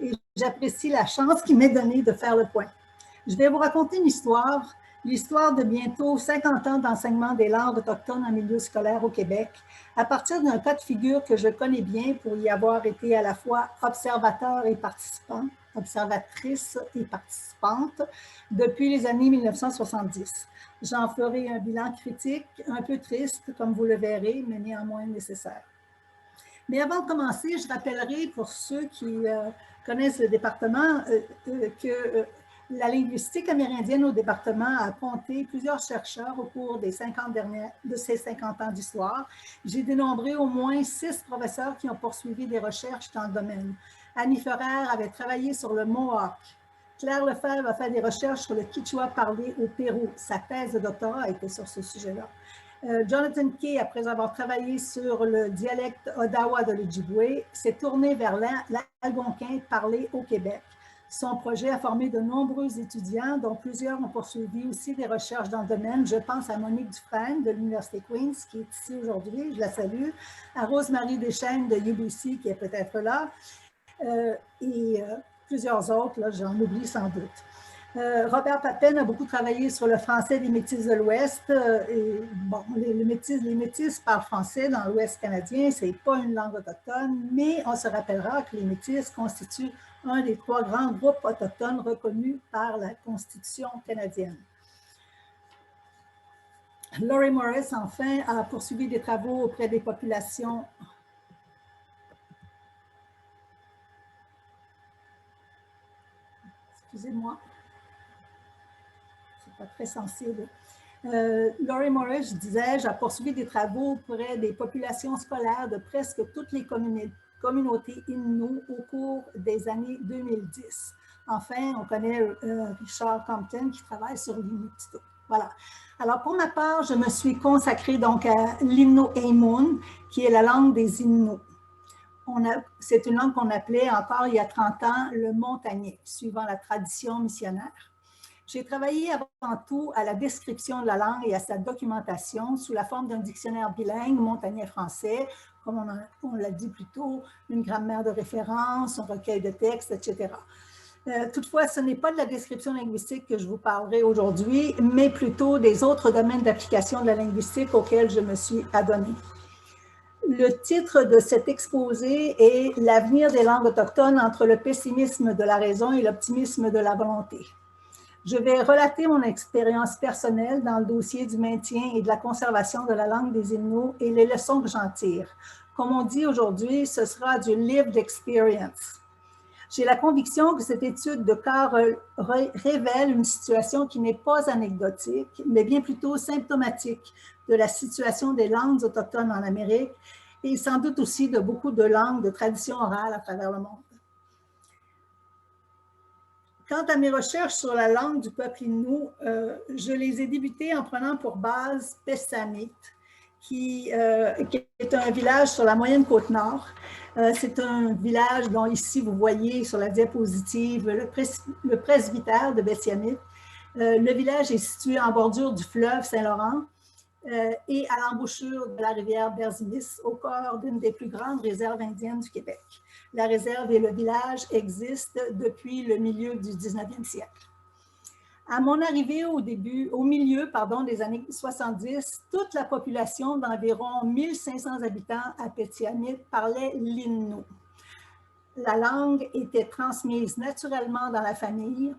et j'apprécie la chance qui m'est donnée de faire le point. Je vais vous raconter une histoire, l'histoire de bientôt 50 ans d'enseignement des langues autochtones en milieu scolaire au Québec, à partir d'un cas de figure que je connais bien pour y avoir été à la fois observateur et participant, observatrice et participante depuis les années 1970. J'en ferai un bilan critique, un peu triste, comme vous le verrez, mais néanmoins nécessaire. Mais avant de commencer, je rappellerai pour ceux qui connaissent le département que la linguistique amérindienne au département a compté plusieurs chercheurs au cours de ces 50 ans d'histoire. J'ai dénombré au moins 6 professeurs qui ont poursuivi des recherches dans le domaine. Annie Ferrer avait travaillé sur le Mohawk. Claire Lefebvre a fait des recherches sur le Quechua parlé au Pérou. Sa thèse de doctorat était sur ce sujet-là. Jonathan Kay, après avoir travaillé sur le dialecte Odawa de l'Ojibwe, s'est tourné vers l'algonquin parlé au Québec. Son projet a formé de nombreux étudiants, dont plusieurs ont poursuivi aussi des recherches dans le domaine. Je pense à Monique Dufresne de l'Université Queen's, qui est ici aujourd'hui, je la salue, à Rose-Marie Deschênes de UBC, qui est peut-être là, et plusieurs autres, là, j'en oublie sans doute. Robert Papen a beaucoup travaillé sur le français des Métis de l'Ouest. Bon, les Métis parlent français dans l'Ouest canadien, ce n'est pas une langue autochtone, mais on se rappellera que les Métis constituent un des 3 grands groupes autochtones reconnus par la Constitution canadienne. Laurie Morris, enfin, a poursuivi des travaux auprès des populations. Excusez-moi. Pas très sensible. Laurie Morris, disais-je, a poursuivi des travaux auprès des populations scolaires de presque toutes les communautés Innu au cours des années 2010. Enfin, on connaît Richard Compton qui travaille sur l'Inuktitut. Voilà. Alors, pour ma part, je me suis consacrée donc à l'Innu-Aimun, qui est la langue des Innu. C'est une langue qu'on appelait encore il y a 30 ans le montagnais, suivant la tradition missionnaire. J'ai travaillé avant tout à la description de la langue et à sa documentation sous la forme d'un dictionnaire bilingue montagnais-français, comme on l'a dit plus tôt, une grammaire de référence, un recueil de textes, etc. Toutefois, ce n'est pas de la description linguistique que je vous parlerai aujourd'hui, mais plutôt des autres domaines d'application de la linguistique auxquels je me suis adonnée. Le titre de cet exposé est « L'avenir des langues autochtones entre le pessimisme de la raison et l'optimisme de la volonté ». Je vais relater mon expérience personnelle dans le dossier du maintien et de la conservation de la langue des Inuits et les leçons que j'en tire. Comme on dit aujourd'hui, ce sera du lived experience. J'ai la conviction que cette étude de cas révèle une situation qui n'est pas anecdotique, mais bien plutôt symptomatique de la situation des langues autochtones en Amérique et sans doute aussi de beaucoup de langues de tradition orale à travers le monde. Quant à mes recherches sur la langue du peuple Innu, je les ai débutées en prenant pour base Pessamit, qui est un village sur la moyenne côte nord. C'est un village dont ici vous voyez sur la diapositive le presbytère de Bessiamit. Le village est situé en bordure du fleuve Saint-Laurent et à l'embouchure de la rivière Berzimis, au cœur d'une des plus grandes réserves indiennes du Québec. La réserve et le village existent depuis le milieu du 19e siècle. À mon arrivée au milieu des années 70, toute la population d'environ 1500 habitants à Pessamit parlait l'Innu. La langue était transmise naturellement dans la famille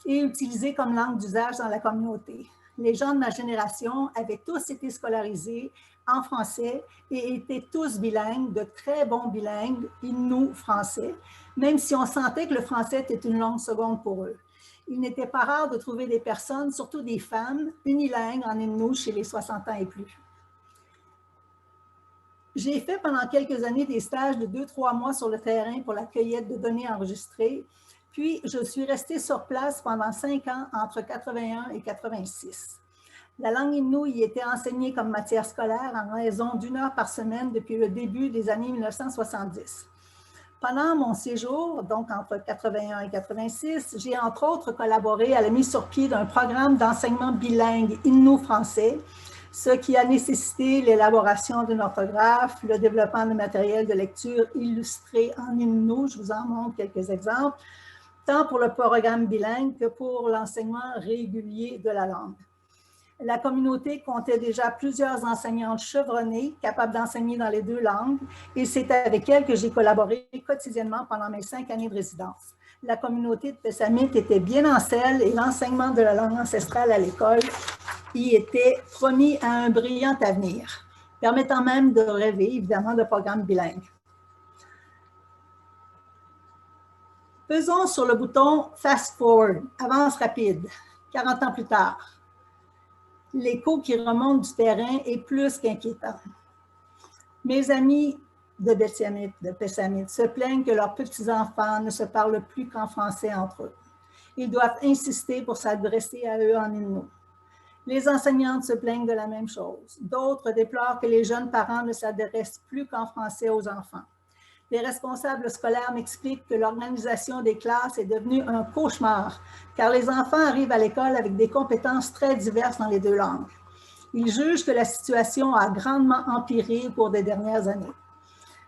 et utilisée comme langue d'usage dans la communauté. Les gens de ma génération avaient tous été scolarisés en français et étaient tous bilingues, de très bons bilingues, Innu-français, même si on sentait que le français était une langue seconde pour eux. Il n'était pas rare de trouver des personnes, surtout des femmes, unilingues en Innu chez les 60 ans et plus. J'ai fait pendant quelques années des stages de 2-3 mois sur le terrain pour la cueillette de données enregistrées, puis je suis restée sur place pendant 5 ans entre 81 et 86. La langue Innu y était enseignée comme matière scolaire en raison d'1 heure par semaine depuis le début des années 1970. Pendant mon séjour, donc entre 81 et 86, j'ai entre autres collaboré à la mise sur pied d'un programme d'enseignement bilingue Innu-français ce qui a nécessité l'élaboration d'une orthographe, le développement de matériel de lecture illustré en Innu. Je vous en montre quelques exemples, tant pour le programme bilingue que pour l'enseignement régulier de la langue. La communauté comptait déjà plusieurs enseignantes chevronnées, capables d'enseigner dans les 2 langues, et c'est avec elles que j'ai collaboré quotidiennement pendant mes 5 années de résidence. La communauté de Pessamit était bien en selle et l'enseignement de la langue ancestrale à l'école y était promis à un brillant avenir, permettant même de rêver, évidemment, de programmes bilingues. Pesons sur le bouton Fast Forward, avance rapide, 40 ans plus tard. L'écho qui remonte du terrain est plus qu'inquiétant. Mes amis de Pessamit se plaignent que leurs petits-enfants ne se parlent plus qu'en français entre eux. Ils doivent insister pour s'adresser à eux en Innu. Les enseignantes se plaignent de la même chose. D'autres déplorent que les jeunes parents ne s'adressent plus qu'en français aux enfants. Les responsables scolaires m'expliquent que l'organisation des classes est devenue un cauchemar, car les enfants arrivent à l'école avec des compétences très diverses dans les 2 langues. Ils jugent que la situation a grandement empiré au cours des dernières années.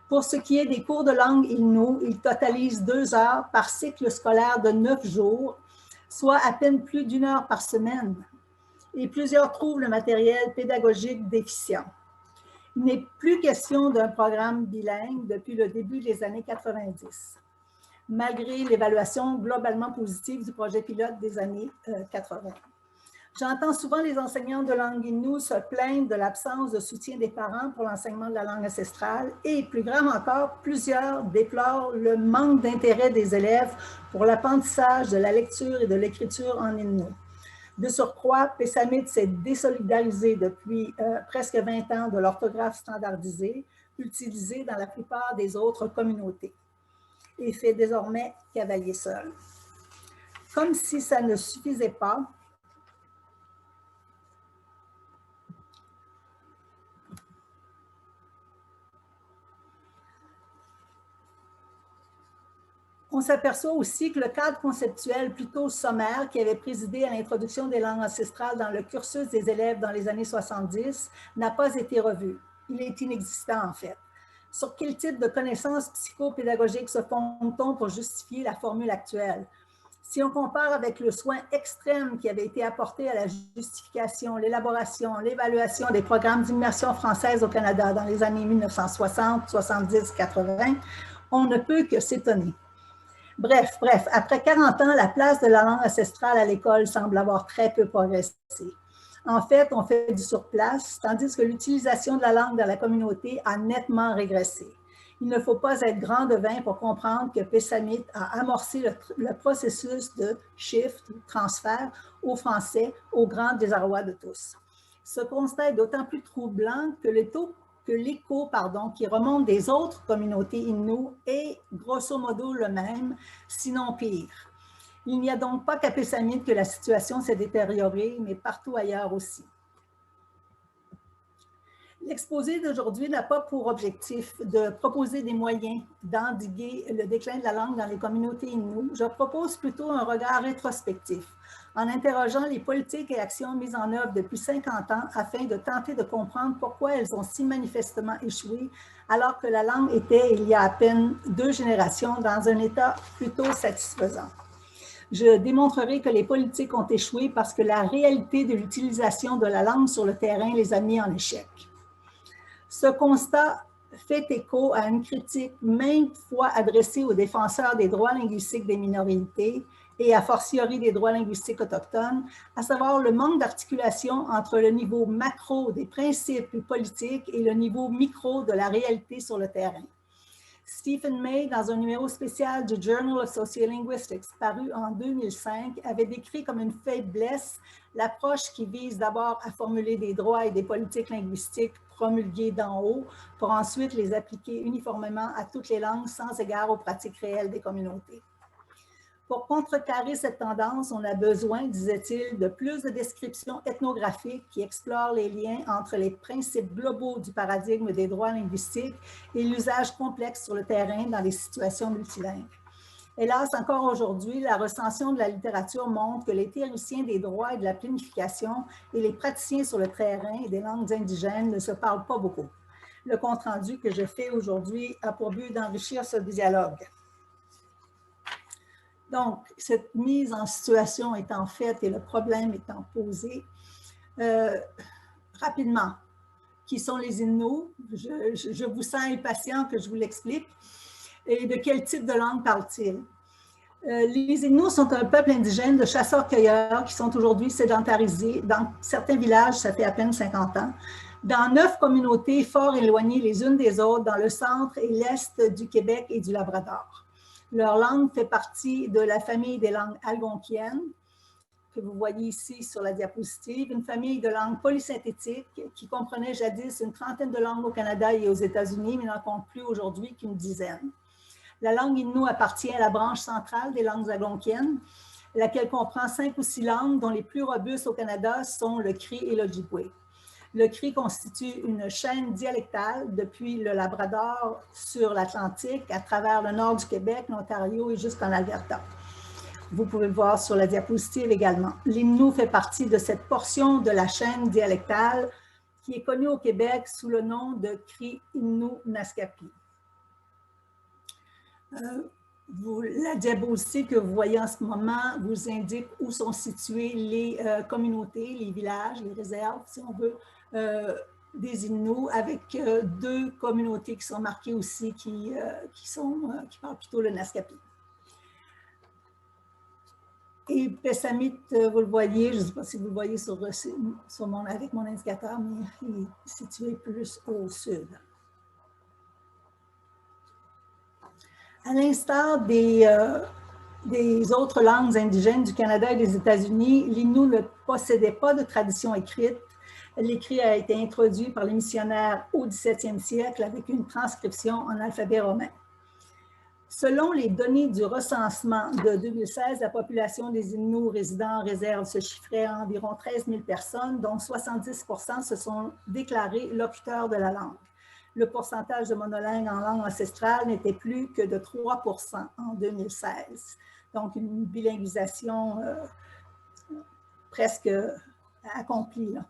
Pour ce qui est des cours de langue Innu, ils totalisent 2 heures par cycle scolaire de 9 jours, soit à peine plus d'1 heure par semaine. Et plusieurs trouvent le matériel pédagogique déficient. Il n'est plus question d'un programme bilingue depuis le début des années 90, malgré l'évaluation globalement positive du projet pilote des années 80. J'entends souvent les enseignants de langue Innu se plaindre de l'absence de soutien des parents pour l'enseignement de la langue ancestrale et, plus grave encore, plusieurs déplorent le manque d'intérêt des élèves pour l'apprentissage de la lecture et de l'écriture en Innu. De surcroît, Pessamit s'est désolidarisé depuis presque 20 ans de l'orthographe standardisée, utilisée dans la plupart des autres communautés, et fait désormais cavalier seul. Comme si ça ne suffisait pas, on s'aperçoit aussi que le cadre conceptuel plutôt sommaire qui avait présidé à l'introduction des langues ancestrales dans le cursus des élèves dans les années 70 n'a pas été revu. Il est inexistant en fait. Sur quel type de connaissances psychopédagogiques se fonde-t-on pour justifier la formule actuelle? Si on compare avec le soin extrême qui avait été apporté à la justification, l'élaboration, l'évaluation des programmes d'immersion française au Canada dans les années 1960, 70, 80, on ne peut que s'étonner. Bref, après 40 ans, la place de la langue ancestrale à l'école semble avoir très peu progressé. En fait, on fait du surplace, tandis que l'utilisation de la langue dans la communauté a nettement régressé. Il ne faut pas être grand devin pour comprendre que Pessamit a amorcé le processus de shift, transfert au français, au grand désarroi de tous. Ce constat est d'autant plus troublant que l'écho qui remonte des autres communautés Innu est grosso modo le même, sinon pire. Il n'y a donc pas qu'à Pessamit que la situation s'est détériorée, mais partout ailleurs aussi. L'exposé d'aujourd'hui n'a pas pour objectif de proposer des moyens d'endiguer le déclin de la langue dans les communautés Innu. Je propose plutôt un regard rétrospectif, en interrogeant les politiques et actions mises en œuvre depuis 50 ans afin de tenter de comprendre pourquoi elles ont si manifestement échoué, alors que la langue était, il y a à peine 2 générations, dans un état plutôt satisfaisant. Je démontrerai que les politiques ont échoué parce que la réalité de l'utilisation de la langue sur le terrain les a mis en échec. Ce constat fait écho à une critique maintes fois adressée aux défenseurs des droits linguistiques des minorités et a fortiori des droits linguistiques autochtones, à savoir le manque d'articulation entre le niveau macro des principes politiques et le niveau micro de la réalité sur le terrain. Stephen May, dans un numéro spécial du Journal of Sociolinguistics paru en 2005, avait décrit comme une faiblesse l'approche qui vise d'abord à formuler des droits et des politiques linguistiques promulguées d'en haut pour ensuite les appliquer uniformément à toutes les langues sans égard aux pratiques réelles des communautés. Pour contrecarrer cette tendance, on a besoin, disait-il, de plus de descriptions ethnographiques qui explorent les liens entre les principes globaux du paradigme des droits linguistiques et l'usage complexe sur le terrain dans les situations multilingues. Hélas, encore aujourd'hui, la recension de la littérature montre que les théoriciens des droits et de la planification et les praticiens sur le terrain des langues indigènes ne se parlent pas beaucoup. Le compte-rendu que je fais aujourd'hui a pour but d'enrichir ce dialogue. Donc, cette mise en situation étant faite et le problème étant posé, rapidement, qui sont les Inuits? Je vous sens impatient que je vous l'explique. Et de quel type de langue parlent-ils? Les Inuits sont un peuple indigène de chasseurs-cueilleurs qui sont aujourd'hui sédentarisés. Dans certains villages, ça fait à peine 50 ans. Dans 9 communautés fort éloignées les unes des autres dans le centre et l'est du Québec et du Labrador. Leur langue fait partie de la famille des langues algonquiennes, que vous voyez ici sur la diapositive, une famille de langues polysynthétiques qui comprenait jadis une trentaine de langues au Canada et aux États-Unis, mais n'en compte plus aujourd'hui qu'une dizaine. La langue Innu appartient à la branche centrale des langues algonquiennes, laquelle comprend 5 ou 6 langues, dont les plus robustes au Canada sont le cri et l'Ojibwé. Le cri constitue une chaîne dialectale depuis le Labrador sur l'Atlantique, à travers le nord du Québec, l'Ontario et jusqu'en Alberta. Vous pouvez le voir sur la diapositive également. L'Innu fait partie de cette portion de la chaîne dialectale qui est connue au Québec sous le nom de cri Innu-Naskapi. La diapositive que vous voyez en ce moment vous indique où sont situées les communautés, les villages, les réserves, si on veut, des Inuits, avec 2 communautés qui sont marquées aussi, qui parlent plutôt le Naskapi. Et Pessamit, vous le voyez, je ne sais pas si vous le voyez avec mon indicateur, mais il est situé plus au sud. À l'instar des autres langues indigènes du Canada et des États-Unis, l'Innu ne possédait pas de tradition écrite. L'écrit a été introduit par les missionnaires au 17e siècle avec une transcription en alphabet romain. Selon les données du recensement de 2016, la population des Inuits résidant en réserve se chiffrait à environ 13 000 personnes, dont 70 % se sont déclarés locuteurs de la langue. Le pourcentage de monolingues en langue ancestrale n'était plus que de 3 % en 2016. Donc, une bilinguisation presque accomplie, là.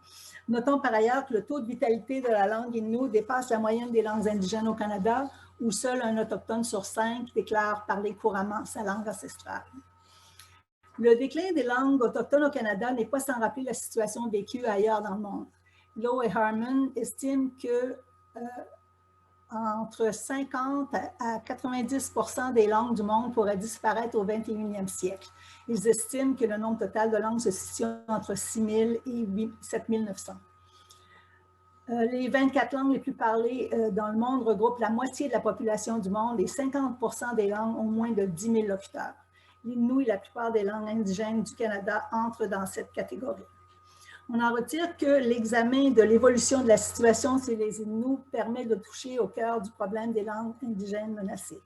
Notons par ailleurs que le taux de vitalité de la langue Innu dépasse la moyenne des langues indigènes au Canada, où seul un autochtone sur 5 déclare parler couramment sa langue ancestrale. Le déclin des langues autochtones au Canada n'est pas sans rappeler la situation vécue ailleurs dans le monde. Lowe et Harmon estiment que entre 50 à 90 % des langues du monde pourraient disparaître au 21e siècle. Ils estiment que le nombre total de langues se situe entre 6 000 et 7 900. Les 24 langues les plus parlées dans le monde regroupent la moitié de la population du monde et 50 % des langues ont moins de 10 000 locuteurs. L'Innu et la plupart des langues indigènes du Canada entrent dans cette catégorie. On en retire que l'examen de l'évolution de la situation chez les Inuits permet de toucher au cœur du problème des langues indigènes menacées.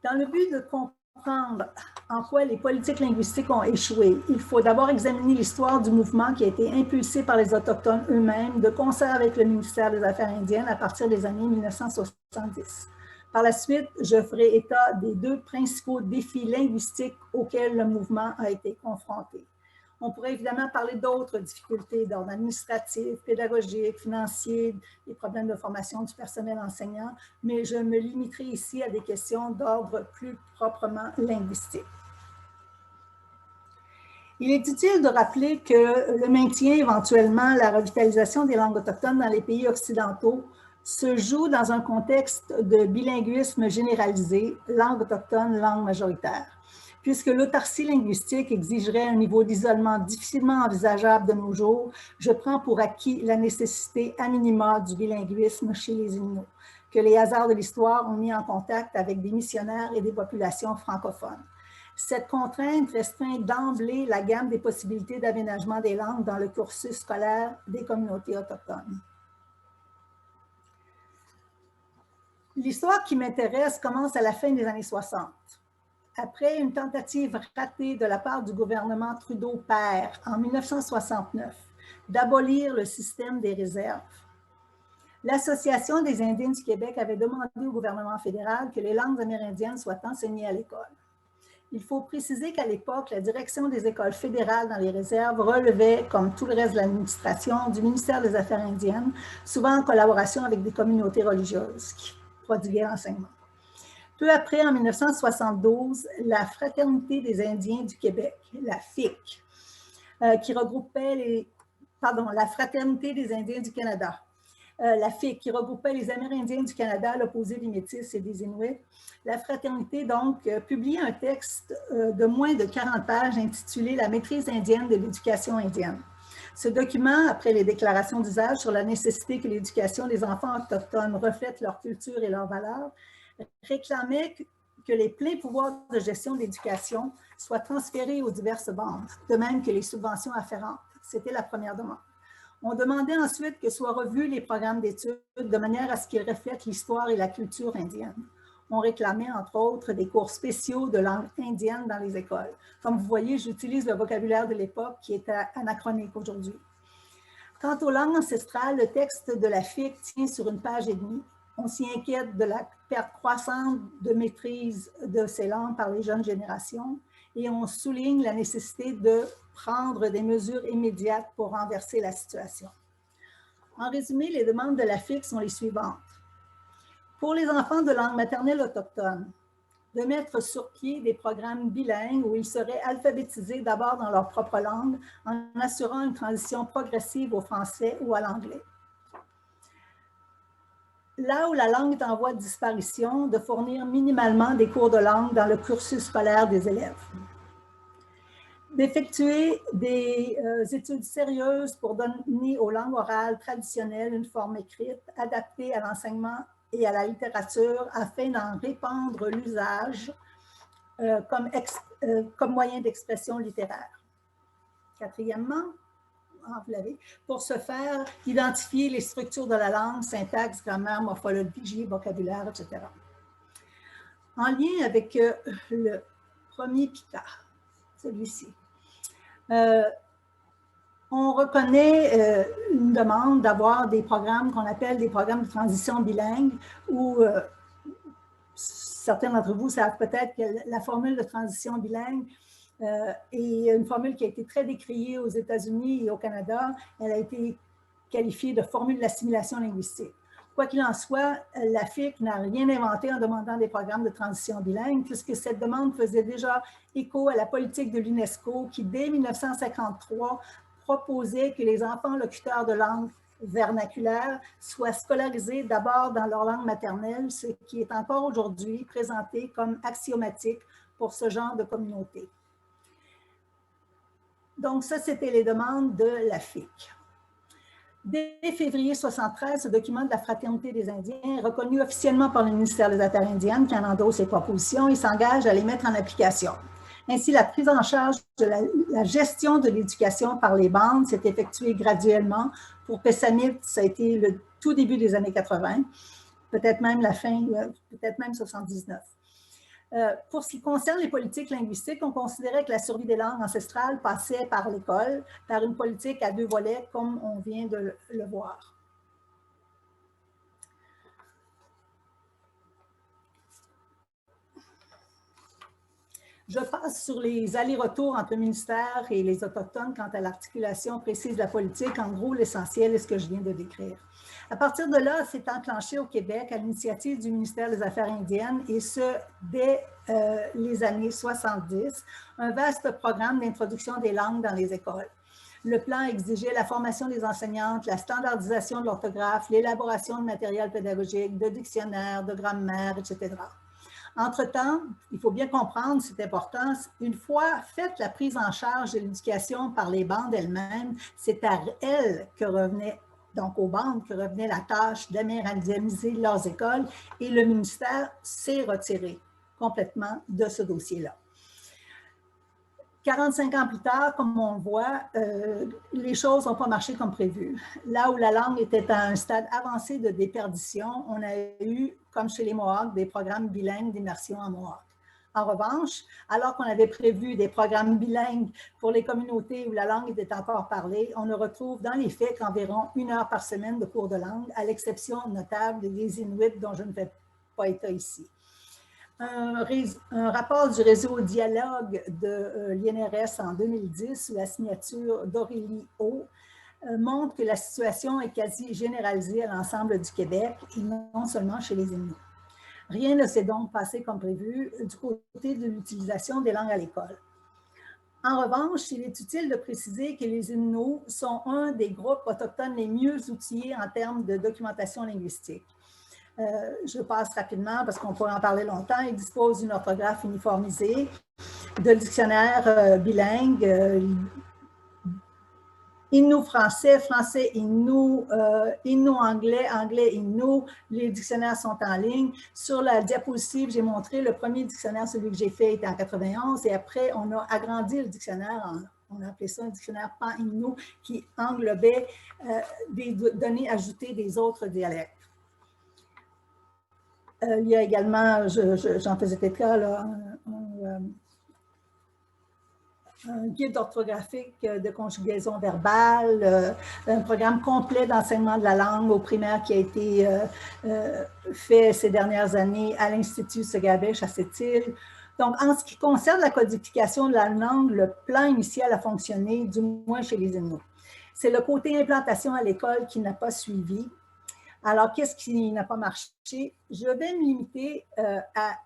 Dans le but de comprendre en quoi les politiques linguistiques ont échoué, il faut d'abord examiner l'histoire du mouvement qui a été impulsé par les Autochtones eux-mêmes de concert avec le ministère des Affaires indiennes à partir des années 1970. Par la suite, je ferai état des 2 principaux défis linguistiques auxquels le mouvement a été confronté. On pourrait évidemment parler d'autres difficultés d'ordre administratif, pédagogique, financier, des problèmes de formation du personnel enseignant, mais je me limiterai ici à des questions d'ordre plus proprement linguistique. Il est utile de rappeler que le maintien, éventuellement la revitalisation des langues autochtones dans les pays occidentaux se joue dans un contexte de bilinguisme généralisé, langue autochtone, langue majoritaire. Puisque l'autarcie linguistique exigerait un niveau d'isolement difficilement envisageable de nos jours, je prends pour acquis la nécessité à minima du bilinguisme chez les Inuits, que les hasards de l'histoire ont mis en contact avec des missionnaires et des populations francophones. Cette contrainte restreint d'emblée la gamme des possibilités d'aménagement des langues dans le cursus scolaire des communautés autochtones. L'histoire qui m'intéresse commence à la fin des années 60. Après une tentative ratée de la part du gouvernement Trudeau père en 1969 d'abolir le système des réserves, l'Association des Indiens du Québec avait demandé au gouvernement fédéral que les langues amérindiennes soient enseignées à l'école. Il faut préciser qu'à l'époque, la direction des écoles fédérales dans les réserves relevait, comme tout le reste de l'administration, du ministère des Affaires indiennes, souvent en collaboration avec des communautés religieuses qui prodiguaient l'enseignement. Peu après, en 1972, la Fraternité des Indiens du Québec, la FIC, qui regroupait la Fraternité des Indiens du Canada, la FIC, qui regroupait les Amérindiens du Canada à l'opposé des Métis et des Inuits. La fraternité, donc, publie un texte de moins de 40 pages intitulé « La maîtrise indienne de l'éducation indienne ». Ce document, après les déclarations d'usage sur la nécessité que l'éducation des enfants autochtones reflète leur culture et leurs valeurs, réclamait que les pleins pouvoirs de gestion de l'éducation soient transférés aux diverses bandes, de même que les subventions afférentes. C'était la première demande. On demandait ensuite que soient revus les programmes d'études de manière à ce qu'ils reflètent l'histoire et la culture indienne. On réclamait, entre autres, des cours spéciaux de langue indienne dans les écoles. Comme vous voyez, j'utilise le vocabulaire de l'époque qui est anachronique aujourd'hui. Quant aux langues ancestrales, le texte de la FIC tient sur une page et demie. On s'y inquiète de la perte croissante de maîtrise de ces langues par les jeunes générations et on souligne la nécessité de prendre des mesures immédiates pour renverser la situation. En résumé, les demandes de la FIC sont les suivantes. Pour les enfants de langue maternelle autochtone, de mettre sur pied des programmes bilingues où ils seraient alphabétisés d'abord dans leur propre langue en assurant une transition progressive au français ou à l'anglais. Là où la langue est en voie de disparition, de fournir minimalement des cours de langue dans le cursus scolaire des élèves. D'effectuer des études sérieuses pour donner aux langues orales traditionnelles une forme écrite adaptée à l'enseignement et à la littérature afin d'en répandre l'usage comme moyen d'expression littéraire. Quatrièmement, vous l'avez, pour ce faire, identifier les structures de la langue, syntaxe, grammaire, morphologie, vocabulaire, etc. En lien avec le premier PICA, celui-ci, on reconnaît une demande d'avoir des programmes qu'on appelle des programmes de transition bilingue où certains d'entre vous savent peut-être que la formule de transition bilingue est une formule qui a été très décriée aux États-Unis et au Canada. Elle a été qualifiée de formule d'assimilation linguistique. Quoi qu'il en soit, la FIC n'a rien inventé en demandant des programmes de transition bilingue, puisque cette demande faisait déjà écho à la politique de l'UNESCO qui, dès 1953, proposait que les enfants locuteurs de langue vernaculaire soient scolarisés d'abord dans leur langue maternelle, ce qui est encore aujourd'hui présenté comme axiomatique pour ce genre de communauté. Donc, ça, c'était les demandes de la FIC. Dès février 1973, ce document de la Fraternité des Indiens est reconnu officiellement par le ministère des Affaires indiennes qui en endosse ses propositions et s'engage à les mettre en application. Ainsi, la prise en charge de la gestion de l'éducation par les bandes s'est effectuée graduellement. Pour Pessamit, ça a été le tout début des années 80, peut-être même la fin, peut-être même 79. Pour ce qui concerne les politiques linguistiques, on considérait que la survie des langues ancestrales passait par l'école, par une politique à deux volets, comme on vient de le voir. Je passe sur les allers-retours entre le ministère et les Autochtones quant à l'articulation précise de la politique. En gros, l'essentiel est ce que je viens de décrire. À partir de là, c'est enclenché au Québec à l'initiative du ministère des Affaires indiennes, et ce, dès les années 70, un vaste programme d'introduction des langues dans les écoles. Le plan exigeait la formation des enseignantes, la standardisation de l'orthographe, l'élaboration de matériel pédagogique, de dictionnaires, de grammaire, etc. Entre-temps, il faut bien comprendre, c'est important, une fois faite la prise en charge de l'éducation par les bandes elles-mêmes, c'est à elles que revenait, donc aux bandes, que revenait la tâche d'amérindianiser leurs écoles, et le ministère s'est retiré complètement de ce dossier-là. 45 ans plus tard, comme on le voit, les choses n'ont pas marché comme prévu. Là où la langue était à un stade avancé de déperdition, on a eu, comme chez les Mohawks, des programmes bilingues d'immersion en Mohawk. En revanche, alors qu'on avait prévu des programmes bilingues pour les communautés où la langue était encore parlée, on ne retrouve dans les faits qu'environ 1 heure par semaine de cours de langue, à l'exception notable des Inuits dont je ne fais pas état ici. un rapport du réseau Dialogue de l'INRS en 2010, sous la signature d'Aurélie O, montre que la situation est quasi généralisée à l'ensemble du Québec et non seulement chez les Inuits. Rien ne s'est donc passé comme prévu du côté de l'utilisation des langues à l'école. En revanche, il est utile de préciser que les Inuits sont un des groupes autochtones les mieux outillés en termes de documentation linguistique. Je passe rapidement parce qu'on pourrait en parler longtemps. Ils disposent d'une orthographe uniformisée, de dictionnaires bilingues, Innu-français, français-Innu, Innu-anglais, anglais-Innu. Les dictionnaires sont en ligne. Sur la diapositive, j'ai montré le premier dictionnaire, celui que j'ai fait était en 91, et après, on a agrandi le dictionnaire, on a appelé ça un dictionnaire pan-Innu, qui englobait des données ajoutées des autres dialectes. Il y a également, j'en faisais état, là, un guide orthographique de conjugaison verbale, un programme complet d'enseignement de la langue au primaire qui a été fait ces dernières années à l'Institut Segabèche à Sept-Îles. Donc, en ce qui concerne la codification de la langue, le plan initial a fonctionné, du moins chez les Inuits. C'est le côté implantation à l'école qui n'a pas suivi. Alors, qu'est-ce qui n'a pas marché? Je vais me limiter à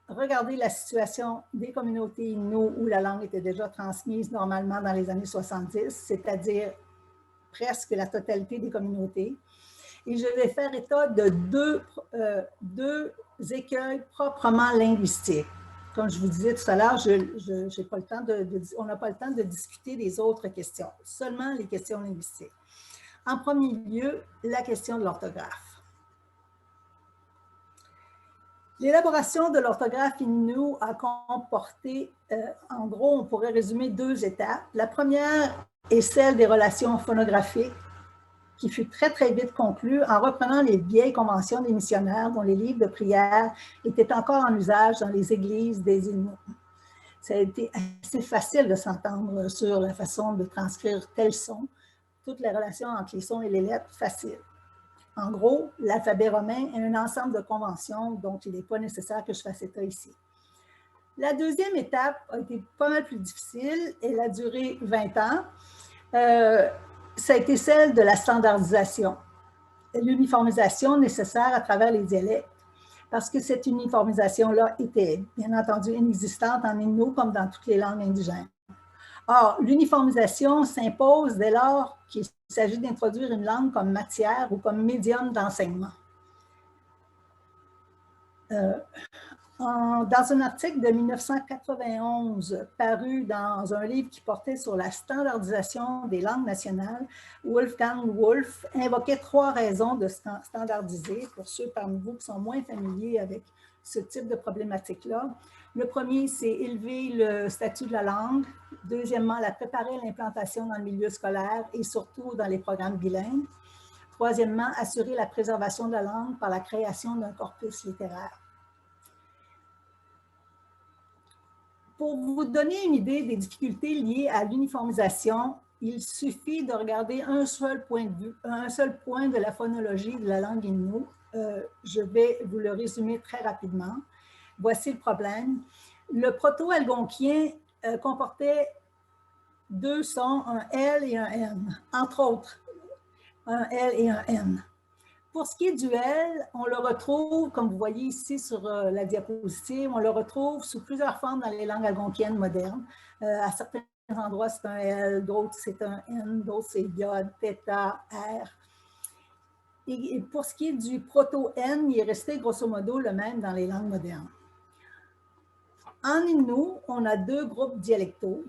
regarder la situation des communautés Inuits où la langue était déjà transmise normalement dans les années 70, c'est-à-dire presque la totalité des communautés. Et je vais faire état de deux écueils proprement linguistiques. Comme je vous disais tout à l'heure, on n'a pas le temps de discuter des autres questions, seulement les questions linguistiques. En premier lieu, la question de l'orthographe. L'élaboration de l'orthographe Innu a comporté, en gros, on pourrait résumer deux étapes. La première est celle des relations phonographiques, qui fut très, très vite conclue en reprenant les vieilles conventions des missionnaires dont les livres de prière étaient encore en usage dans les églises des Inuits. Ça a été assez facile de s'entendre sur la façon de transcrire tel son, toutes les relations entre les sons et les lettres, faciles. En gros, l'alphabet romain est un ensemble de conventions dont il n'est pas nécessaire que je fasse état ici. La deuxième étape a été pas mal plus difficile. Elle a duré 20 ans. Ça a été celle de la standardisation, l'uniformisation nécessaire à travers les dialectes, parce que cette uniformisation-là était, bien entendu, inexistante en Innu comme dans toutes les langues indigènes. Or, l'uniformisation s'impose dès lors qu'il s'agit d'introduire une langue comme matière ou comme médium d'enseignement. Dans un article de 1991 paru dans un livre qui portait sur la standardisation des langues nationales, Wolfgang Wolf invoquait trois raisons de standardiser, pour ceux parmi vous qui sont moins familiers avec ce type de problématique-là. Le premier, c'est élever le statut de la langue. Deuxièmement, la préparer à l'implantation dans le milieu scolaire et surtout dans les programmes bilingues. Troisièmement, assurer la préservation de la langue par la création d'un corpus littéraire. Pour vous donner une idée des difficultés liées à l'uniformisation, il suffit de regarder un seul point de la phonologie de la langue Innu. Je vais vous le résumer très rapidement. Voici le problème. Le proto-algonquien comportait deux sons, un L et un N, entre autres, un L et un N. Pour ce qui est du L, on le retrouve, comme vous voyez ici sur la diapositive, on le retrouve sous plusieurs formes dans les langues algonquiennes modernes. À certains endroits, c'est un L, d'autres, c'est un N, d'autres, c'est iode, θ, R. Et pour ce qui est du proto-N, il est resté grosso modo le même dans les langues modernes. En Innu, on a deux groupes dialectaux.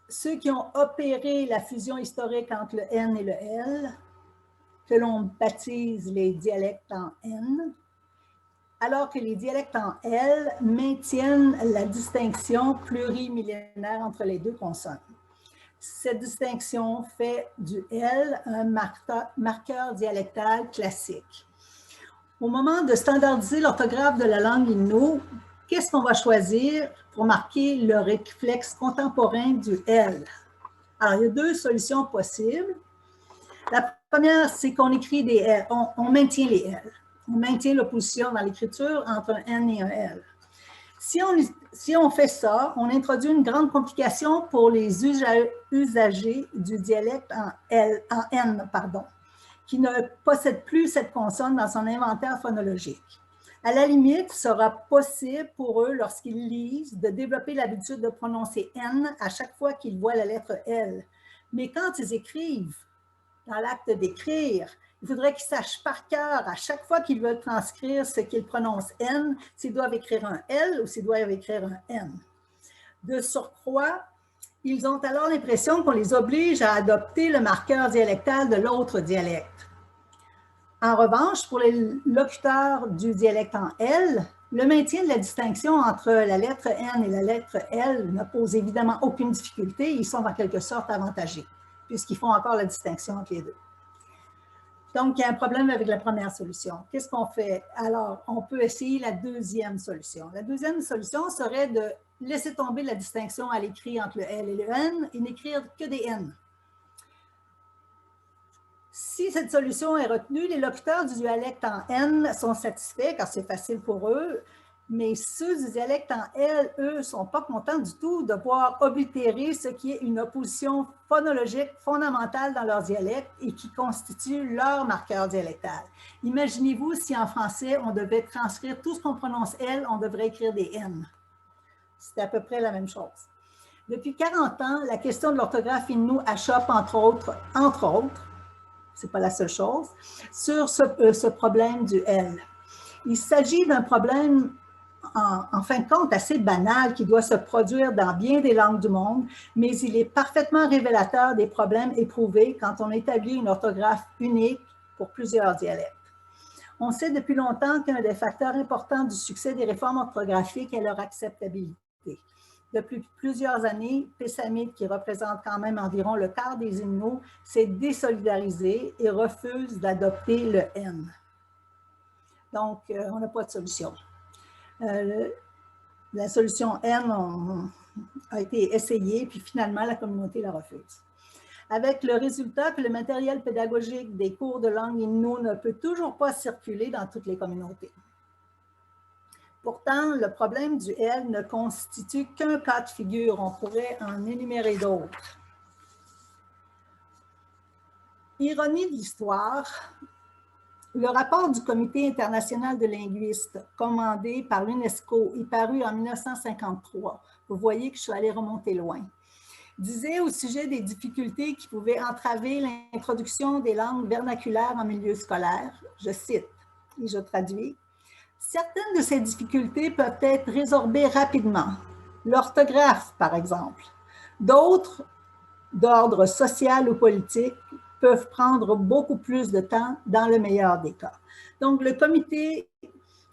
Ceux qui ont opéré la fusion historique entre le N et le L, que l'on baptise les dialectes en N, alors que les dialectes en L maintiennent la distinction plurimillénaire entre les deux consonnes. Cette distinction fait du L un marqueur dialectal classique. Au moment de standardiser l'orthographe de la langue Innu, qu'est-ce qu'on va choisir pour marquer le réflexe contemporain du L? Alors, il y a deux solutions possibles. La première, c'est qu'on écrit des L, on maintient les L. On maintient l'opposition dans l'écriture entre un N et un L. Si on fait ça, on introduit une grande complication pour les usagers du dialecte en N, qui ne possèdent plus cette consonne dans son inventaire phonologique. À la limite, il sera possible pour eux, lorsqu'ils lisent, de développer l'habitude de prononcer N à chaque fois qu'ils voient la lettre L. Mais quand ils écrivent, dans l'acte d'écrire, il faudrait qu'ils sachent par cœur, à chaque fois qu'ils veulent transcrire ce qu'ils prononcent N, s'ils doivent écrire un L ou s'ils doivent écrire un N. De surcroît, ils ont alors l'impression qu'on les oblige à adopter le marqueur dialectal de l'autre dialecte. En revanche, pour les locuteurs du dialecte en L, le maintien de la distinction entre la lettre N et la lettre L ne pose évidemment aucune difficulté. Ils sont en quelque sorte avantagés, puisqu'ils font encore la distinction entre les deux. Donc, il y a un problème avec la première solution. Qu'est-ce qu'on fait? Alors, on peut essayer la deuxième solution. La deuxième solution serait de laisser tomber la distinction à l'écrit entre le L et le N et n'écrire que des N. Si cette solution est retenue, les locuteurs du dialecte en N sont satisfaits car c'est facile pour eux, mais ceux du dialecte en L, eux, ne sont pas contents du tout de voir oblitérer ce qui est une opposition phonologique fondamentale dans leur dialecte et qui constitue leur marqueur dialectal. Imaginez-vous si en français, on devait transcrire tout ce qu'on prononce L, on devrait écrire des N. C'est à peu près la même chose. Depuis 40 ans, la question de l'orthographe Innu achoppe, entre autres, c'est pas la seule chose, sur ce problème du L. Il s'agit d'un problème, en fin de compte, assez banal qui doit se produire dans bien des langues du monde, mais il est parfaitement révélateur des problèmes éprouvés quand on établit une orthographe unique pour plusieurs dialectes. On sait depuis longtemps qu'un des facteurs importants du succès des réformes orthographiques est leur acceptabilité. Depuis plusieurs années, Pessamit, qui représente quand même environ le quart des Inuits, s'est désolidarisé et refuse d'adopter le N. Donc, on n'a pas de solution. La solution N a été essayée, puis finalement, la communauté la refuse. Avec le résultat que le matériel pédagogique des cours de langue Innu ne peut toujours pas circuler dans toutes les communautés. Pourtant, le problème du L ne constitue qu'un cas de figure. On pourrait en énumérer d'autres. Ironie de l'histoire, le rapport du Comité international de linguistes, commandé par l'UNESCO et paru en 1953, vous voyez que je suis allée remonter loin, disait au sujet des difficultés qui pouvaient entraver l'introduction des langues vernaculaires en milieu scolaire, je cite et je traduis, certaines de ces difficultés peuvent être résorbées rapidement. L'orthographe, par exemple. D'autres, d'ordre social ou politique, peuvent prendre beaucoup plus de temps dans le meilleur des cas. Donc, le comité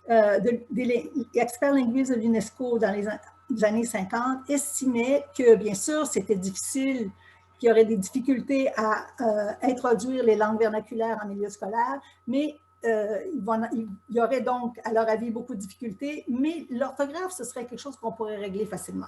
des experts linguistes de l'UNESCO dans les années 50 estimait que, bien sûr, c'était difficile, qu'il y aurait des difficultés à introduire les langues vernaculaires en milieu scolaire, mais il y aurait donc, à leur avis, beaucoup de difficultés, mais l'orthographe, ce serait quelque chose qu'on pourrait régler facilement.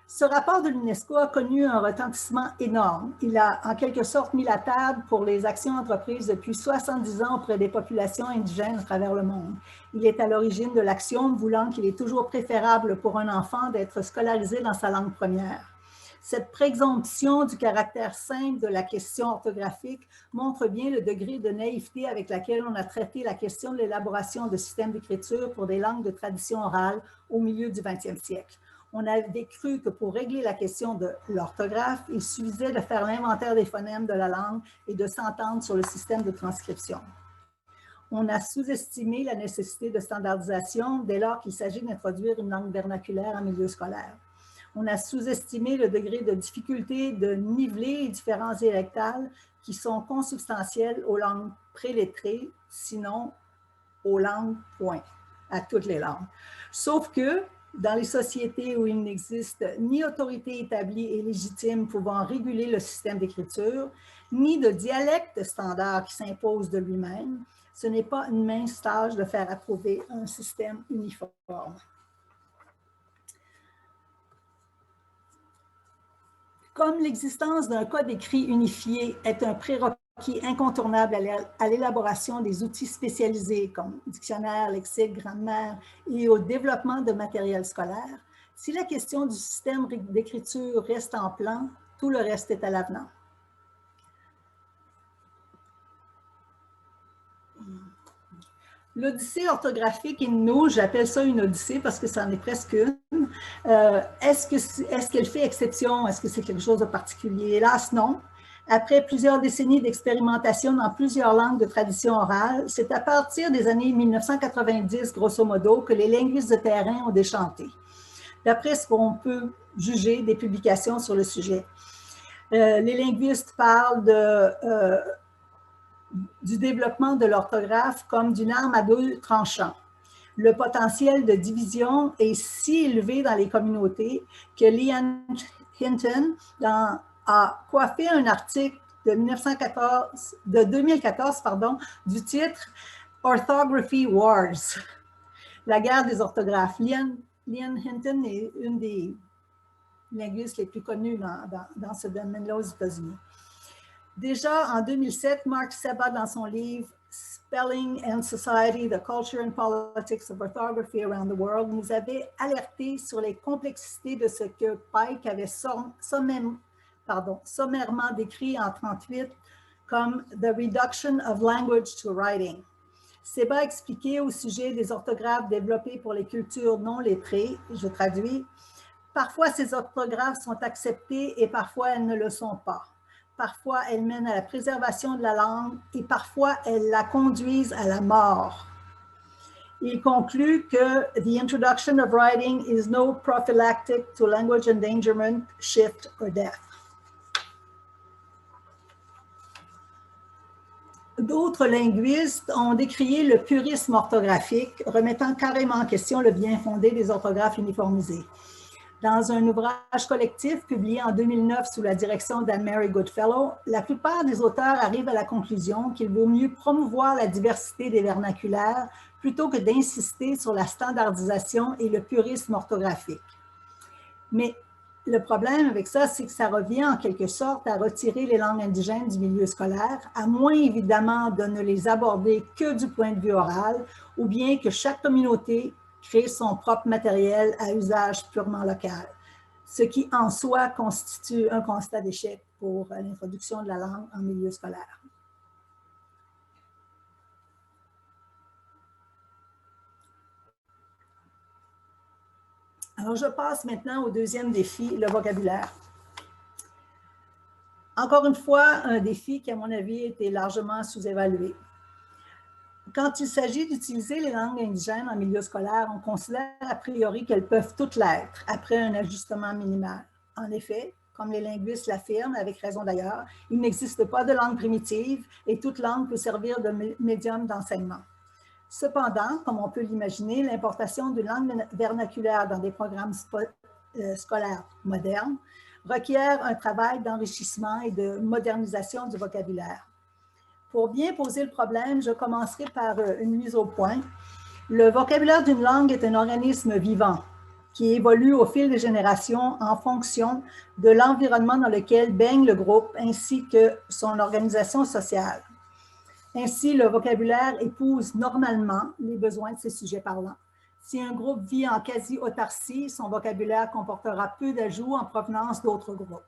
Ce rapport de l'UNESCO a connu un retentissement énorme. Il a en quelque sorte mis la table pour les actions entreprises depuis 70 ans auprès des populations indigènes à travers le monde. Il est à l'origine de l'axiome voulant qu'il est toujours préférable pour un enfant d'être scolarisé dans sa langue première. Cette présomption du caractère simple de la question orthographique montre bien le degré de naïveté avec laquelle on a traité la question de l'élaboration de systèmes d'écriture pour des langues de tradition orale au milieu du 20e siècle. On avait cru que pour régler la question de l'orthographe, il suffisait de faire l'inventaire des phonèmes de la langue et de s'entendre sur le système de transcription. On a sous-estimé la nécessité de standardisation dès lors qu'il s'agit d'introduire une langue vernaculaire en milieu scolaire. On a sous-estimé le degré de difficulté de niveler les différences dialectales qui sont consubstantielles aux langues prélettrées, sinon aux langues point, à toutes les langues. Sauf que, dans les sociétés où il n'existe ni autorité établie et légitime pouvant réguler le système d'écriture, ni de dialecte standard qui s'impose de lui-même, ce n'est pas une mince tâche de faire approuver un système uniforme. Comme l'existence d'un code écrit unifié est un prérequis prérequis incontournables à l'élaboration des outils spécialisés comme dictionnaire, lexique, grammaire et au développement de matériel scolaire, si la question du système d'écriture reste en plan, tout le reste est à l'avenant. L'odyssée orthographique in nous, j'appelle ça une odyssée parce que c'en est presque une. Est-ce qu'elle fait exception? Est-ce que c'est quelque chose de particulier? Hélas, non. Après plusieurs décennies d'expérimentation dans plusieurs langues de tradition orale, c'est à partir des années 1990, grosso modo, que les linguistes de terrain ont déchanté, d'après ce qu'on peut juger des publications sur le sujet. Les linguistes parlent du développement de l'orthographe comme d'une arme à deux tranchants. Le potentiel de division est si élevé dans les communautés que Lian Hinton a coiffé un article de 2014 du titre « Orthography Wars », la guerre des orthographes. Lian Hinton est une des linguistes les plus connues dans ce domaine-là aux États-Unis. Déjà en 2007, Mark Seba, dans son livre Spelling and Society, The Culture and Politics of Orthography Around the World, nous avait alerté sur les complexités de ce que Pike avait sommairement décrit en 1938 comme « The Reduction of Language to Writing ». Seba expliquait au sujet des orthographes développées pour les cultures non lettrées, je traduis, « Parfois ces orthographes sont acceptées et parfois elles ne le sont pas. Parfois, elles mènent à la préservation de la langue et parfois, elles la conduisent à la mort. » Il conclut que « The introduction of writing is no prophylactic to language endangerment, shift or death. » D'autres linguistes ont décrié le purisme orthographique, remettant carrément en question le bien fondé des orthographes uniformisées. Dans un ouvrage collectif publié en 2009 sous la direction d'Anne-Mary Goodfellow, la plupart des auteurs arrivent à la conclusion qu'il vaut mieux promouvoir la diversité des vernaculaires plutôt que d'insister sur la standardisation et le purisme orthographique. Mais le problème avec ça, c'est que ça revient en quelque sorte à retirer les langues indigènes du milieu scolaire, à moins évidemment de ne les aborder que du point de vue oral, ou bien que chaque communauté créer son propre matériel à usage purement local, ce qui en soi constitue un constat d'échec pour l'introduction de la langue en milieu scolaire. Alors, je passe maintenant au deuxième défi, le vocabulaire. Encore une fois, un défi qui, à mon avis, a été largement sous-évalué. Quand il s'agit d'utiliser les langues indigènes en milieu scolaire, on considère a priori qu'elles peuvent toutes l'être, après un ajustement minimal. En effet, comme les linguistes l'affirment, avec raison d'ailleurs, il n'existe pas de langue primitive et toute langue peut servir de médium d'enseignement. Cependant, comme on peut l'imaginer, l'importation d'une langue vernaculaire dans des programmes scolaires modernes requiert un travail d'enrichissement et de modernisation du vocabulaire. Pour bien poser le problème, je commencerai par une mise au point. Le vocabulaire d'une langue est un organisme vivant qui évolue au fil des générations en fonction de l'environnement dans lequel baigne le groupe ainsi que son organisation sociale. Ainsi, le vocabulaire épouse normalement les besoins de ses sujets parlants. Si un groupe vit en quasi-autarcie, son vocabulaire comportera peu d'ajouts en provenance d'autres groupes.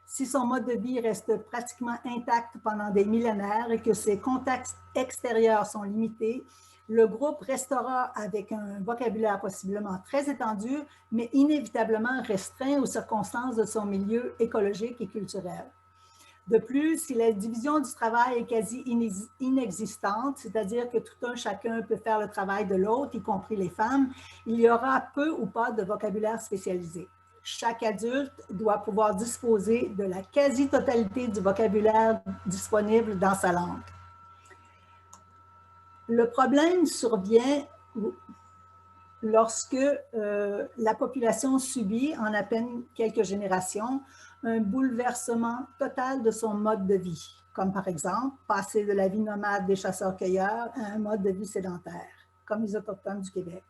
Si son mode de vie reste pratiquement intact pendant des millénaires et que ses contacts extérieurs sont limités, le groupe restera avec un vocabulaire possiblement très étendu, mais inévitablement restreint aux circonstances de son milieu écologique et culturel. De plus, si la division du travail est quasi inexistante, c'est-à-dire que tout un chacun peut faire le travail de l'autre, y compris les femmes, il y aura peu ou pas de vocabulaire spécialisé. Chaque adulte doit pouvoir disposer de la quasi-totalité du vocabulaire disponible dans sa langue. Le problème survient lorsque la population subit, en à peine quelques générations, un bouleversement total de son mode de vie, comme par exemple passer de la vie nomade des chasseurs-cueilleurs à un mode de vie sédentaire, comme les Autochtones du Québec.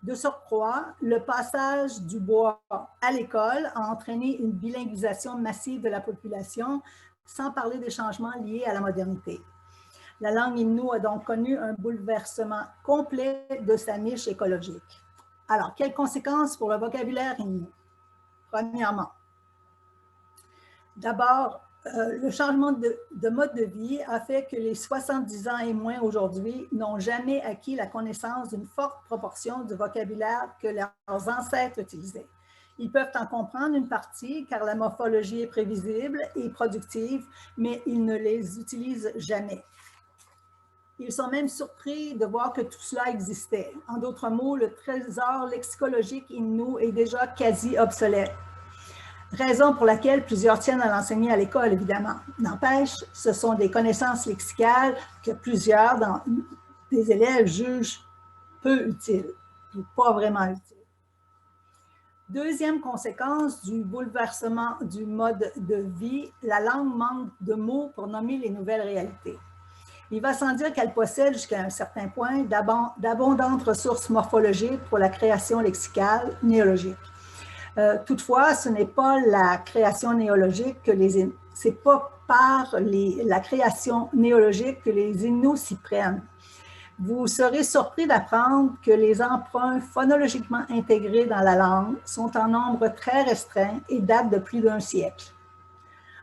De surcroît, le passage du bois à l'école a entraîné une bilinguisation massive de la population sans parler des changements liés à la modernité. La langue Innu a donc connu un bouleversement complet de sa niche écologique. Alors, quelles conséquences pour le vocabulaire Innu? Premièrement, d'abord, le changement de mode de vie a fait que les 70 ans et moins aujourd'hui n'ont jamais acquis la connaissance d'une forte proportion du vocabulaire que leurs ancêtres utilisaient. Ils peuvent en comprendre une partie car la morphologie est prévisible et productive, mais ils ne les utilisent jamais. Ils sont même surpris de voir que tout cela existait. En d'autres mots, le trésor lexicologique Innu est déjà quasi obsolète. Raison pour laquelle plusieurs tiennent à l'enseigner à l'école, évidemment. N'empêche, ce sont des connaissances lexicales que plusieurs des élèves jugent peu utiles, ou pas vraiment utiles. Deuxième conséquence du bouleversement du mode de vie, la langue manque de mots pour nommer les nouvelles réalités. Il va sans dire qu'elle possède jusqu'à un certain point d'abondantes ressources morphologiques pour la création lexicale néologique. Toutefois, ce n'est pas la création néologique que c'est pas par la création néologique que les Innus s'y prennent. Vous serez surpris d'apprendre que les emprunts phonologiquement intégrés dans la langue sont en nombre très restreint et datent de plus d'un siècle.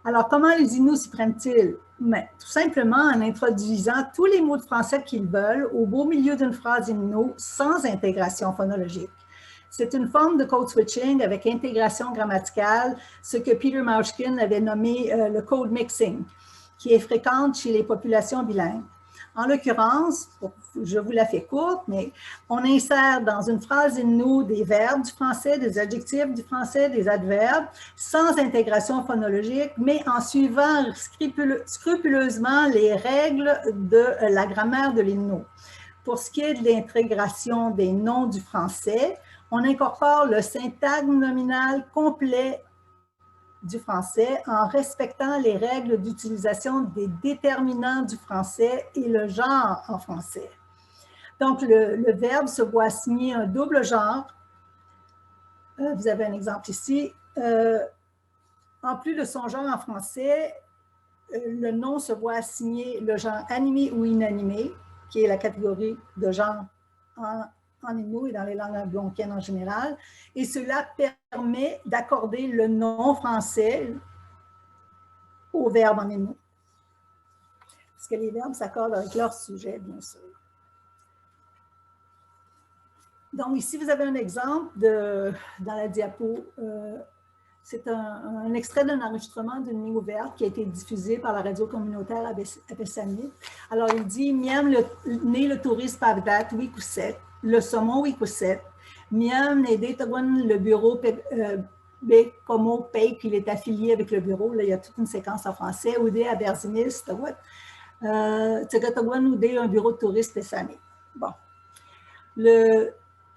Alors, comment les Innus s'y prennent-ils? Mais, tout simplement en introduisant tous les mots de français qu'ils veulent au beau milieu d'une phrase Innu sans intégration phonologique. C'est une forme de code switching avec intégration grammaticale, ce que Peter Mauchkin avait nommé le code mixing, qui est fréquente chez les populations bilingues. En l'occurrence, je vous la fais courte, mais on insère dans une phrase Innu des verbes du français, des adjectifs du français, des adverbes, sans intégration phonologique, mais en suivant scrupuleusement les règles de la grammaire de l'Innu. Pour ce qui est de l'intégration des noms du français, on incorpore le syntagme nominal complet du français en respectant les règles d'utilisation des déterminants du français et le genre en français. Donc, le verbe se voit assigner un double genre. Vous avez un exemple ici. En plus de son genre en français, le nom se voit assigner le genre animé ou inanimé, qui est la catégorie de genre en Innu et dans les langues algonquiennes en général, et cela permet d'accorder le nom français au verbe en Innu. Parce que les verbes s'accordent avec leur sujet, bien sûr. Donc, ici, vous avez un exemple dans la diapo. C'est un extrait d'un enregistrement d'une ligne ouverte qui a été diffusé par la radio communautaire Abessamit. Alors, il dit « Miam né le touriste Pavdat, Wikuset, le saumon Wikuset, Miam né Détagwan, le bureau Bekomo Pei, qu'il est affilié avec le bureau. » Là, il y a toute une séquence en français. « Oudé à Berzimis, Tsegatagwan, Oudé, un bureau de touristes Pessamit. » Bon.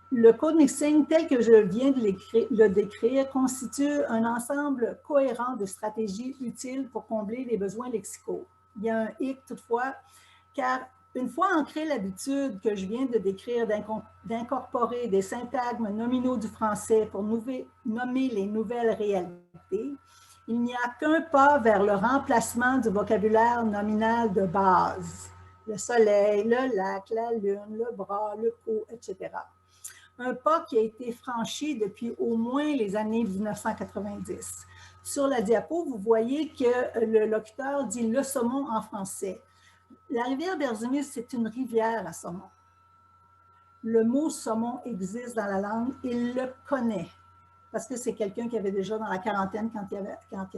Le code mixing, tel que je viens de le décrire, constitue un ensemble cohérent de stratégies utiles pour combler les besoins lexicaux. Il y a un hic toutefois, car une fois ancrée l'habitude que je viens de décrire d'incorporer des syntagmes nominaux du français pour nommer les nouvelles réalités, il n'y a qu'un pas vers le remplacement du vocabulaire nominal de base. Le soleil, le lac, la lune, le bras, le cou, etc. Un pas qui a été franchi depuis au moins les années 1990. Sur la diapo, vous voyez que le locuteur dit « le saumon » en français. La rivière Berzimis, c'est une rivière à saumon. Le mot « saumon » existe dans la langue, il le connaît, parce que c'est quelqu'un qui avait déjà dans la quarantaine quand il a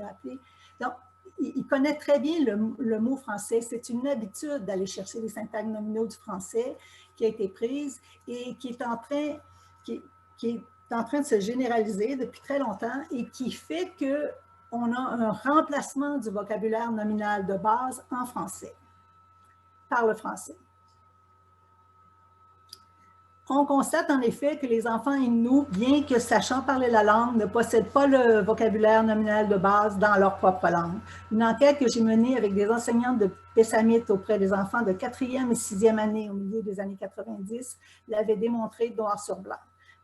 appelé. Donc, il connaît très bien le mot français. C'est une habitude d'aller chercher les syntagmes nominaux du français qui a été prise et qui est en train de se généraliser depuis très longtemps et qui fait qu'on a un remplacement du vocabulaire nominal de base en français, par le français. On constate en effet que les enfants Innu, bien que sachant parler la langue, ne possèdent pas le vocabulaire nominal de base dans leur propre langue. Une enquête que j'ai menée avec des enseignantes de Pessamit auprès des enfants de 4e et 6e année au milieu des années 90 l'avait démontré noir sur blanc.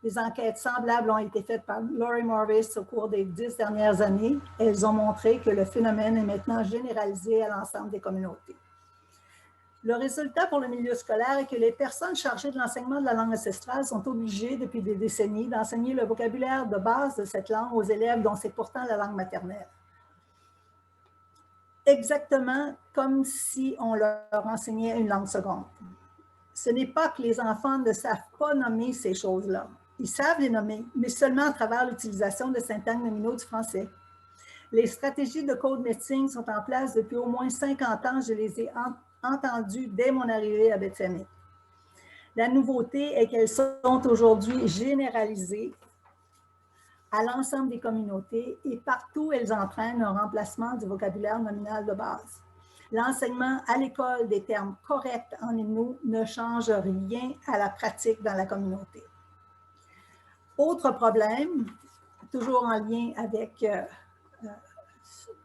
Des enquêtes semblables ont été faites par Laurie Morris au cours des 10 dernières années. Elles ont montré que le phénomène est maintenant généralisé à l'ensemble des communautés. Le résultat pour le milieu scolaire est que les personnes chargées de l'enseignement de la langue ancestrale sont obligées depuis des décennies d'enseigner le vocabulaire de base de cette langue aux élèves dont c'est pourtant la langue maternelle. Exactement comme si on leur enseignait une langue seconde. Ce n'est pas que les enfants ne savent pas nommer ces choses-là. Ils savent les nommer, mais seulement à travers l'utilisation de syntagmes nominaux du français. Les stratégies de code mixing sont en place depuis au moins 50 ans. Je les ai entendues dès mon arrivée à Bethany. La nouveauté est qu'elles sont aujourd'hui généralisées à l'ensemble des communautés et partout elles entraînent un remplacement du vocabulaire nominal de base. L'enseignement à l'école des termes corrects en Innu ne change rien à la pratique dans la communauté. Autre problème, toujours en lien avec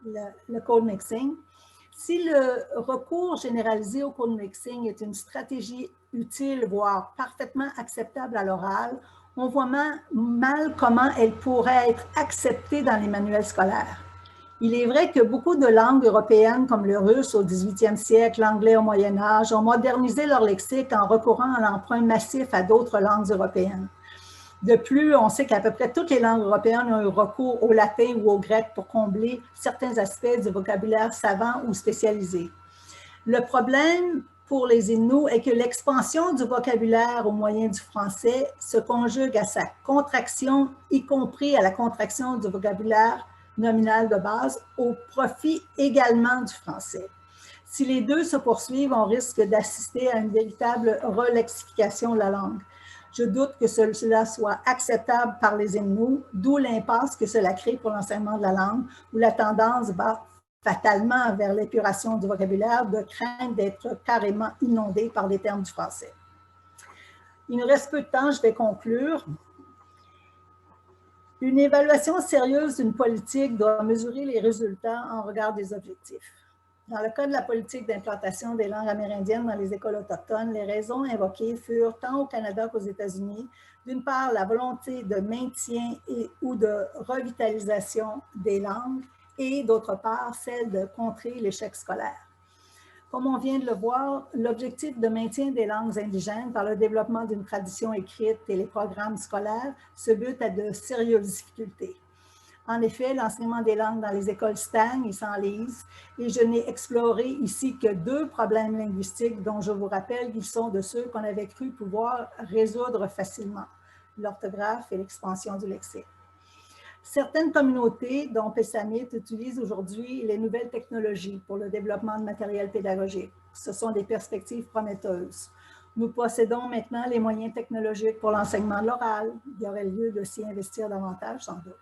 le code mixing, si le recours généralisé au code mixing est une stratégie utile, voire parfaitement acceptable à l'oral, on voit mal comment elle pourrait être acceptée dans les manuels scolaires. Il est vrai que beaucoup de langues européennes, comme le russe au 18e siècle, l'anglais au Moyen Âge, ont modernisé leur lexique en recourant à l'emprunt massif à d'autres langues européennes. De plus, on sait qu'à peu près toutes les langues européennes ont eu recours au latin ou au grec pour combler certains aspects du vocabulaire savant ou spécialisé. Le problème pour les Inuits est que l'expansion du vocabulaire au moyen du français se conjugue à sa contraction, y compris à la contraction du vocabulaire nominal de base, au profit également du français. Si les deux se poursuivent, on risque d'assister à une véritable relexification de la langue. Je doute que cela soit acceptable par les Inuits, d'où l'impasse que cela crée pour l'enseignement de la langue, où la tendance va fatalement vers l'épuration du vocabulaire, de crainte d'être carrément inondé par des termes du français. Il nous reste peu de temps, je vais conclure. Une évaluation sérieuse d'une politique doit mesurer les résultats en regard des objectifs. Dans le cas de la politique d'implantation des langues amérindiennes dans les écoles autochtones, les raisons invoquées furent, tant au Canada qu'aux États-Unis, d'une part, la volonté de maintien ou de revitalisation des langues, et d'autre part, celle de contrer l'échec scolaire. Comme on vient de le voir, l'objectif de maintien des langues indigènes par le développement d'une tradition écrite et les programmes scolaires se bute à de sérieuses difficultés. En effet, l'enseignement des langues dans les écoles stagne et s'enlise, et je n'ai exploré ici que 2 problèmes linguistiques dont je vous rappelle qu'ils sont de ceux qu'on avait cru pouvoir résoudre facilement, l'orthographe et l'expansion du lexique. Certaines communautés, dont Pessamit, utilisent aujourd'hui les nouvelles technologies pour le développement de matériel pédagogique. Ce sont des perspectives prometteuses. Nous possédons maintenant les moyens technologiques pour l'enseignement de l'oral. Il y aurait lieu de s'y investir davantage, sans doute.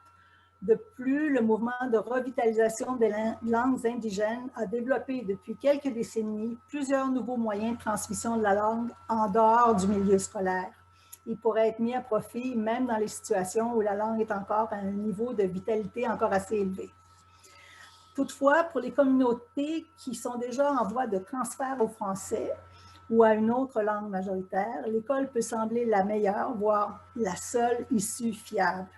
De plus, le mouvement de revitalisation des langues indigènes a développé depuis quelques décennies plusieurs nouveaux moyens de transmission de la langue en dehors du milieu scolaire. Il pourrait être mis à profit même dans les situations où la langue est encore à un niveau de vitalité encore assez élevé. Toutefois, pour les communautés qui sont déjà en voie de transfert au français ou à une autre langue majoritaire, l'école peut sembler la meilleure, voire la seule issue fiable.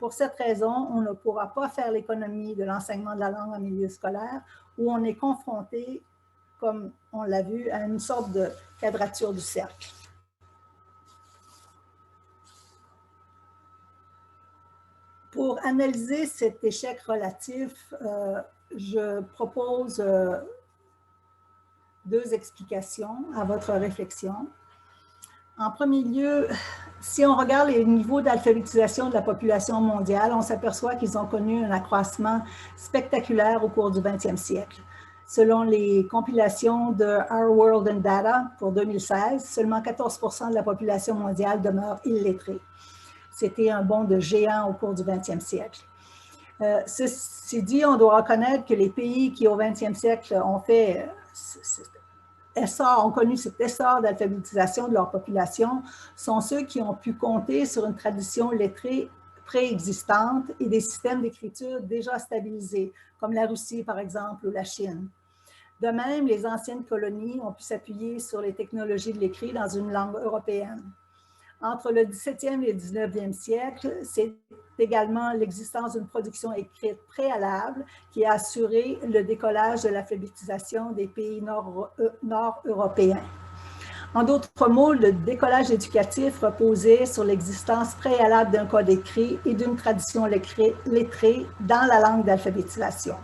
Pour cette raison, on ne pourra pas faire l'économie de l'enseignement de la langue en milieu scolaire où on est confronté, comme on l'a vu, à une sorte de quadrature du cercle. Pour analyser cet échec relatif, je propose 2 explications à votre réflexion. En premier lieu, si on regarde les niveaux d'alphabétisation de la population mondiale, on s'aperçoit qu'ils ont connu un accroissement spectaculaire au cours du 20e siècle. Selon les compilations de Our World in Data pour 2016, seulement 14% de la population mondiale demeure illettrée. C'était un bond de géant au cours du 20e siècle. Ceci dit, on doit reconnaître que les pays qui, au 20e siècle, ont connu cet essor d'alphabétisation de leur population sont ceux qui ont pu compter sur une tradition lettrée préexistante et des systèmes d'écriture déjà stabilisés, comme la Russie, par exemple, ou la Chine. De même, les anciennes colonies ont pu s'appuyer sur les technologies de l'écrit dans une langue européenne. Entre le 17e et le 19e siècle, c'est également l'existence d'une production écrite préalable qui a assuré le décollage de l'alphabétisation des pays nord-européens. En d'autres mots, le décollage éducatif reposait sur l'existence préalable d'un code écrit et d'une tradition lettrée dans la langue d'alphabétisation.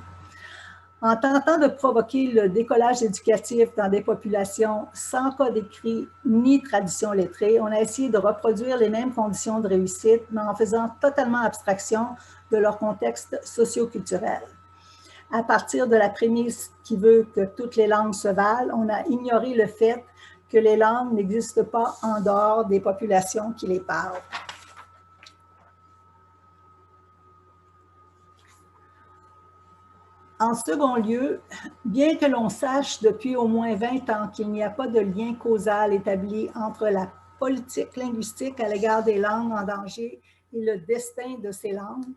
En tentant de provoquer le décollage éducatif dans des populations sans code écrit ni tradition lettrée, on a essayé de reproduire les mêmes conditions de réussite, mais en faisant totalement abstraction de leur contexte socio-culturel. À partir de la prémisse qui veut que toutes les langues se valent, on a ignoré le fait que les langues n'existent pas en dehors des populations qui les parlent. En second lieu, bien que l'on sache depuis au moins 20 ans qu'il n'y a pas de lien causal établi entre la politique linguistique à l'égard des langues en danger et le destin de ces langues,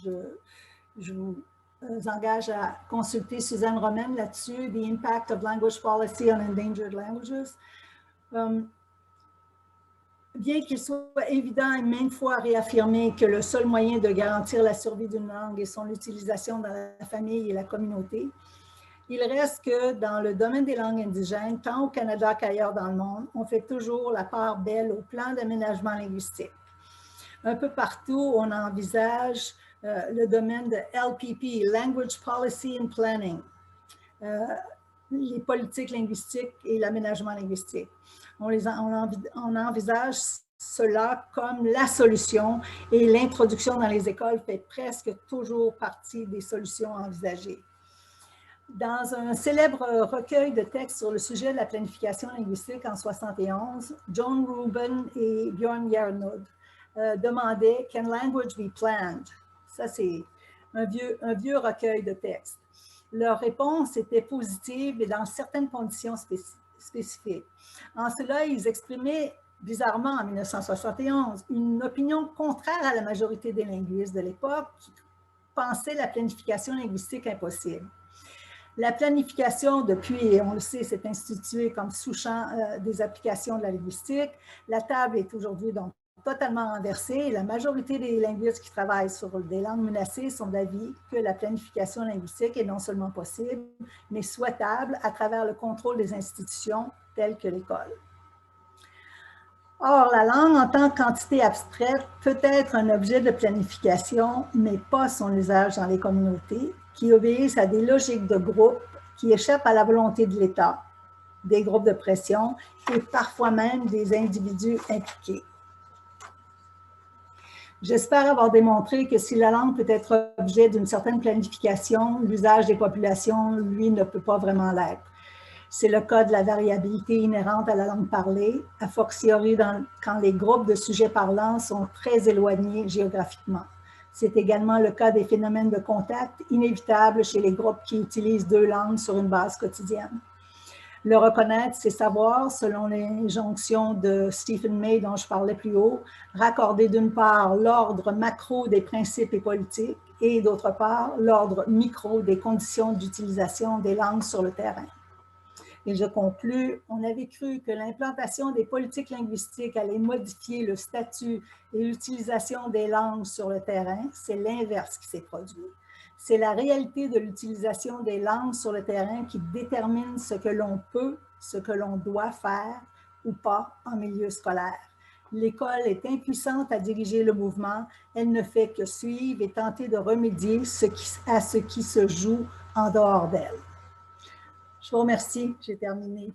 je vous engage à consulter Suzanne Romaine là-dessus, The Impact of Language Policy on Endangered Languages. Bien qu'il soit évident et maintes fois réaffirmé que le seul moyen de garantir la survie d'une langue est son utilisation dans la famille et la communauté, il reste que dans le domaine des langues indigènes, tant au Canada qu'ailleurs dans le monde, on fait toujours la part belle au plan d'aménagement linguistique. Un peu partout, on envisage le domaine de LPP, Language Policy and Planning, les politiques linguistiques et l'aménagement linguistique. On envisage cela comme la solution et l'introduction dans les écoles fait presque toujours partie des solutions envisagées. Dans un célèbre recueil de textes sur le sujet de la planification linguistique en 1971, John Rubin et Björn Järnrud demandaient « Can language be planned ?» Ça, c'est un vieux recueil de textes. Leur réponse était positive et dans certaines conditions spécifiques. En cela, ils exprimaient bizarrement en 1971 une opinion contraire à la majorité des linguistes de l'époque qui pensaient la planification linguistique impossible. La planification, depuis, on le sait, s'est instituée comme sous-champ des applications de la linguistique. La table est aujourd'hui donc totalement renversée. La majorité des linguistes qui travaillent sur des langues menacées sont d'avis que la planification linguistique est non seulement possible, mais souhaitable à travers le contrôle des institutions telles que l'école. Or, la langue en tant qu'entité abstraite peut être un objet de planification, mais pas son usage dans les communautés, qui obéissent à des logiques de groupe qui échappent à la volonté de l'État, des groupes de pression et parfois même des individus impliqués. J'espère avoir démontré que si la langue peut être objet d'une certaine planification, l'usage des populations, lui, ne peut pas vraiment l'être. C'est le cas de la variabilité inhérente à la langue parlée, a fortiori quand les groupes de sujets parlants sont très éloignés géographiquement. C'est également le cas des phénomènes de contact inévitables chez les groupes qui utilisent deux langues sur une base quotidienne. Le reconnaître, c'est savoir, selon l'injonction de Stephen May dont je parlais plus haut, raccorder d'une part l'ordre macro des principes et politiques et d'autre part l'ordre micro des conditions d'utilisation des langues sur le terrain. Et je conclus, on avait cru que l'implantation des politiques linguistiques allait modifier le statut et l'utilisation des langues sur le terrain. C'est l'inverse qui s'est produit. C'est la réalité de l'utilisation des langues sur le terrain qui détermine ce que l'on peut, ce que l'on doit faire ou pas en milieu scolaire. L'école est impuissante à diriger le mouvement. Elle ne fait que suivre et tenter de remédier à ce qui se joue en dehors d'elle. Je vous remercie, j'ai terminé.